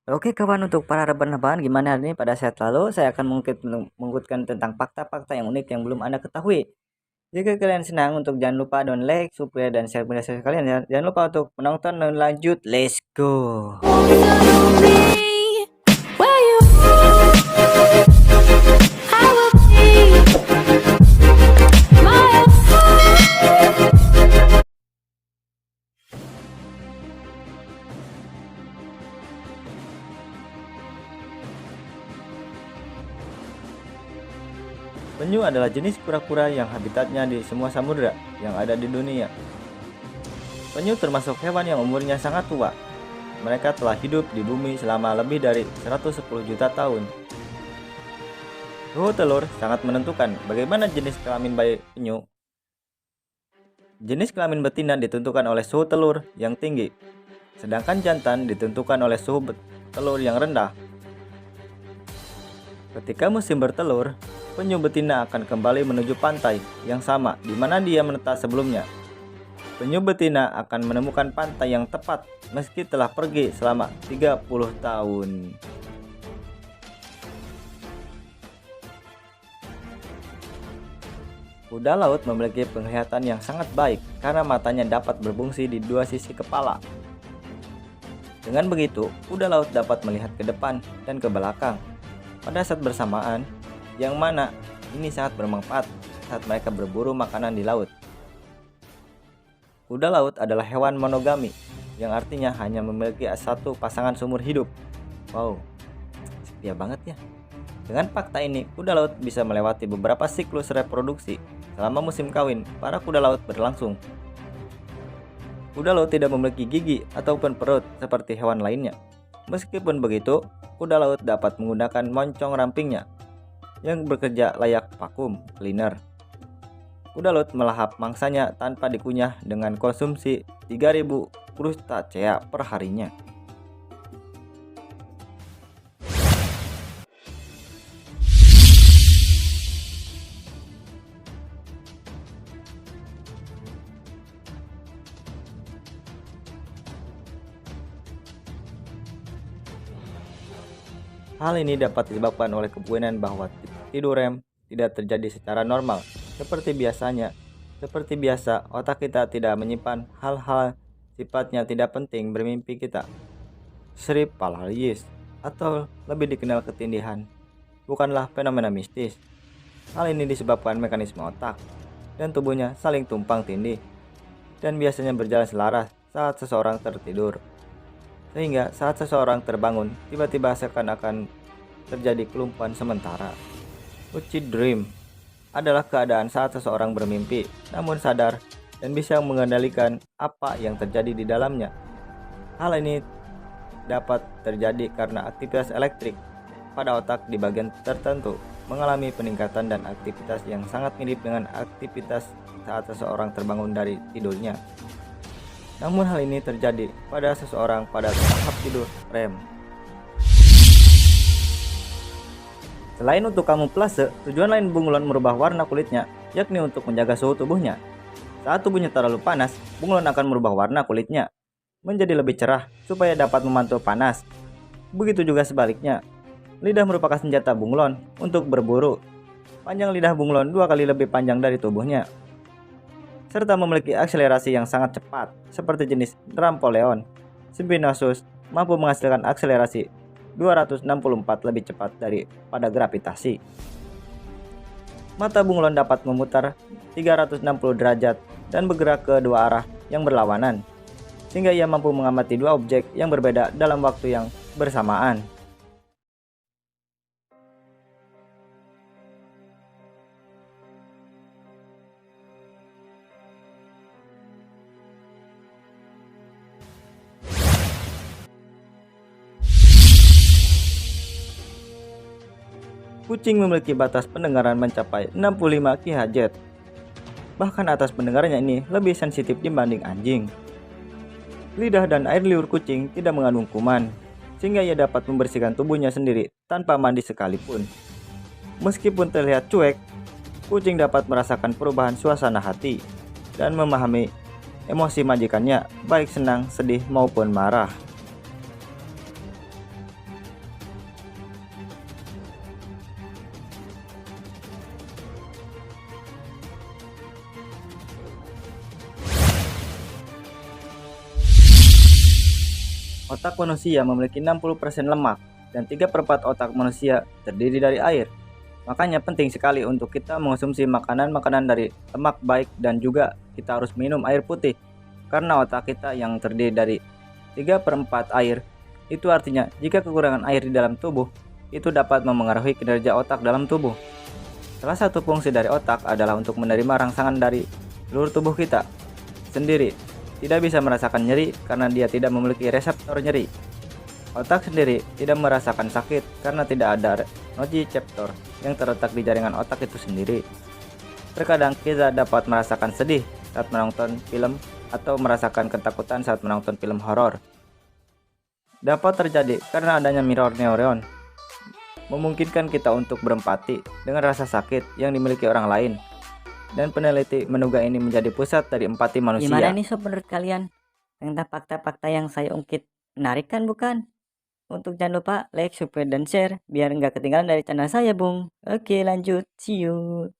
Oke kawan, untuk para rebahan-rebahan gimana hari ini pada sehat lalu? Saya akan mengungkapkan tentang fakta-fakta yang unik yang belum Anda ketahui. Jika kalian senang, untuk jangan lupa download, like, subscribe, dan share media sosial kalian ya. Jangan lupa untuk menonton dan lanjut. Let's go. Penyu adalah jenis kura-kura yang habitatnya di semua samudera yang ada di dunia. Penyu termasuk hewan yang umurnya sangat tua. Mereka telah hidup di bumi selama lebih dari 110 juta tahun. Suhu telur sangat menentukan bagaimana jenis kelamin bayi penyu. Jenis kelamin betina ditentukan oleh suhu telur yang tinggi, sedangkan jantan ditentukan oleh suhu telur yang rendah. Ketika musim bertelur, penyu betina akan kembali menuju pantai yang sama di mana dia menetas sebelumnya. Penyu betina akan menemukan pantai yang tepat meski telah pergi selama 30 tahun. Kuda laut memiliki penglihatan yang sangat baik karena matanya dapat berfungsi di dua sisi kepala. Dengan begitu, kuda laut dapat melihat ke depan dan ke belakang pada saat bersamaan, yang mana ini sangat bermanfaat saat mereka berburu makanan di laut. Kuda laut adalah hewan monogami, yang artinya hanya memiliki satu pasangan seumur hidup. Wow, setia banget ya. Dengan fakta ini, kuda laut bisa melewati beberapa siklus reproduksi selama musim kawin para kuda laut berlangsung. Kuda laut tidak memiliki gigi ataupun perut seperti hewan lainnya. Meskipun begitu, kuda laut dapat menggunakan moncong rampingnya yang bekerja layak vakum cleaner. Kuda laut melahap mangsanya tanpa dikunyah dengan konsumsi 3000 krustacea per harinya. Hal ini dapat disebabkan oleh kemungkinan bahwa tidur REM tidak terjadi secara normal seperti biasanya. Seperti biasa, otak kita tidak menyimpan hal-hal sifatnya tidak penting bermimpi kita. Sleep paralysis atau lebih dikenal ketindihan bukanlah fenomena mistis. Hal ini disebabkan mekanisme otak dan tubuhnya saling tumpang tindih dan biasanya berjalan selaras saat seseorang tertidur. Sehingga saat seseorang terbangun, tiba-tiba seakan-akan terjadi kelumpuhan sementara. Lucid dream adalah keadaan saat seseorang bermimpi, namun sadar dan bisa mengendalikan apa yang terjadi di dalamnya. Hal ini dapat terjadi karena aktivitas elektrik pada otak di bagian tertentu mengalami peningkatan dan aktivitas yang sangat mirip dengan aktivitas saat seseorang terbangun dari tidurnya. Namun hal ini terjadi pada seseorang pada tahap tidur REM. Selain untuk kamuflase, tujuan lain bunglon merubah warna kulitnya, yakni untuk menjaga suhu tubuhnya. Saat tubuhnya terlalu panas, bunglon akan merubah warna kulitnya menjadi lebih cerah supaya dapat memantau panas. Begitu juga sebaliknya. Lidah merupakan senjata bunglon untuk berburu. Panjang lidah bunglon 2 kali lebih panjang dari tubuhnya, serta memiliki akselerasi yang sangat cepat, seperti jenis Rampoleon. Spinosaurus mampu menghasilkan akselerasi 264 lebih cepat daripada gravitasi. Mata bunglon dapat memutar 360 derajat dan bergerak ke dua arah yang berlawanan, sehingga ia mampu mengamati dua objek yang berbeda dalam waktu yang bersamaan. Kucing memiliki batas pendengaran mencapai 65 kHz. Bahkan atas pendengarannya ini lebih sensitif dibanding anjing. Lidah dan air liur kucing tidak mengandung kuman, sehingga ia dapat membersihkan tubuhnya sendiri tanpa mandi sekalipun. Meskipun terlihat cuek, kucing dapat merasakan perubahan suasana hati dan memahami emosi majikannya, baik senang, sedih, maupun marah. Otak manusia memiliki 60% lemak, dan 3/4 otak manusia terdiri dari air. Makanya penting sekali untuk kita mengonsumsi makanan-makanan dari lemak baik, dan juga kita harus minum air putih. Karena otak kita yang terdiri dari 3/4 air, itu artinya jika kekurangan air di dalam tubuh, itu dapat memengaruhi kinerja otak dalam tubuh. Salah satu fungsi dari otak adalah untuk menerima rangsangan dari seluruh tubuh kita sendiri. Tidak bisa merasakan nyeri karena dia tidak memiliki reseptor nyeri. Otak sendiri tidak merasakan sakit karena tidak ada nociceptor yang terletak di jaringan otak itu sendiri. Terkadang kita dapat merasakan sedih saat menonton film atau merasakan ketakutan saat menonton film horor. Dapat terjadi karena adanya mirror neuron, memungkinkan kita untuk berempati dengan rasa sakit yang dimiliki orang lain. Dan peneliti menduga ini menjadi pusat dari empati manusia. Gimana nih sob menurut kalian? Tentang fakta-fakta yang saya ungkit menarik kan bukan? Untuk jangan lupa like, subscribe, dan share biar nggak ketinggalan dari channel saya, Bung. Oke, lanjut. See you.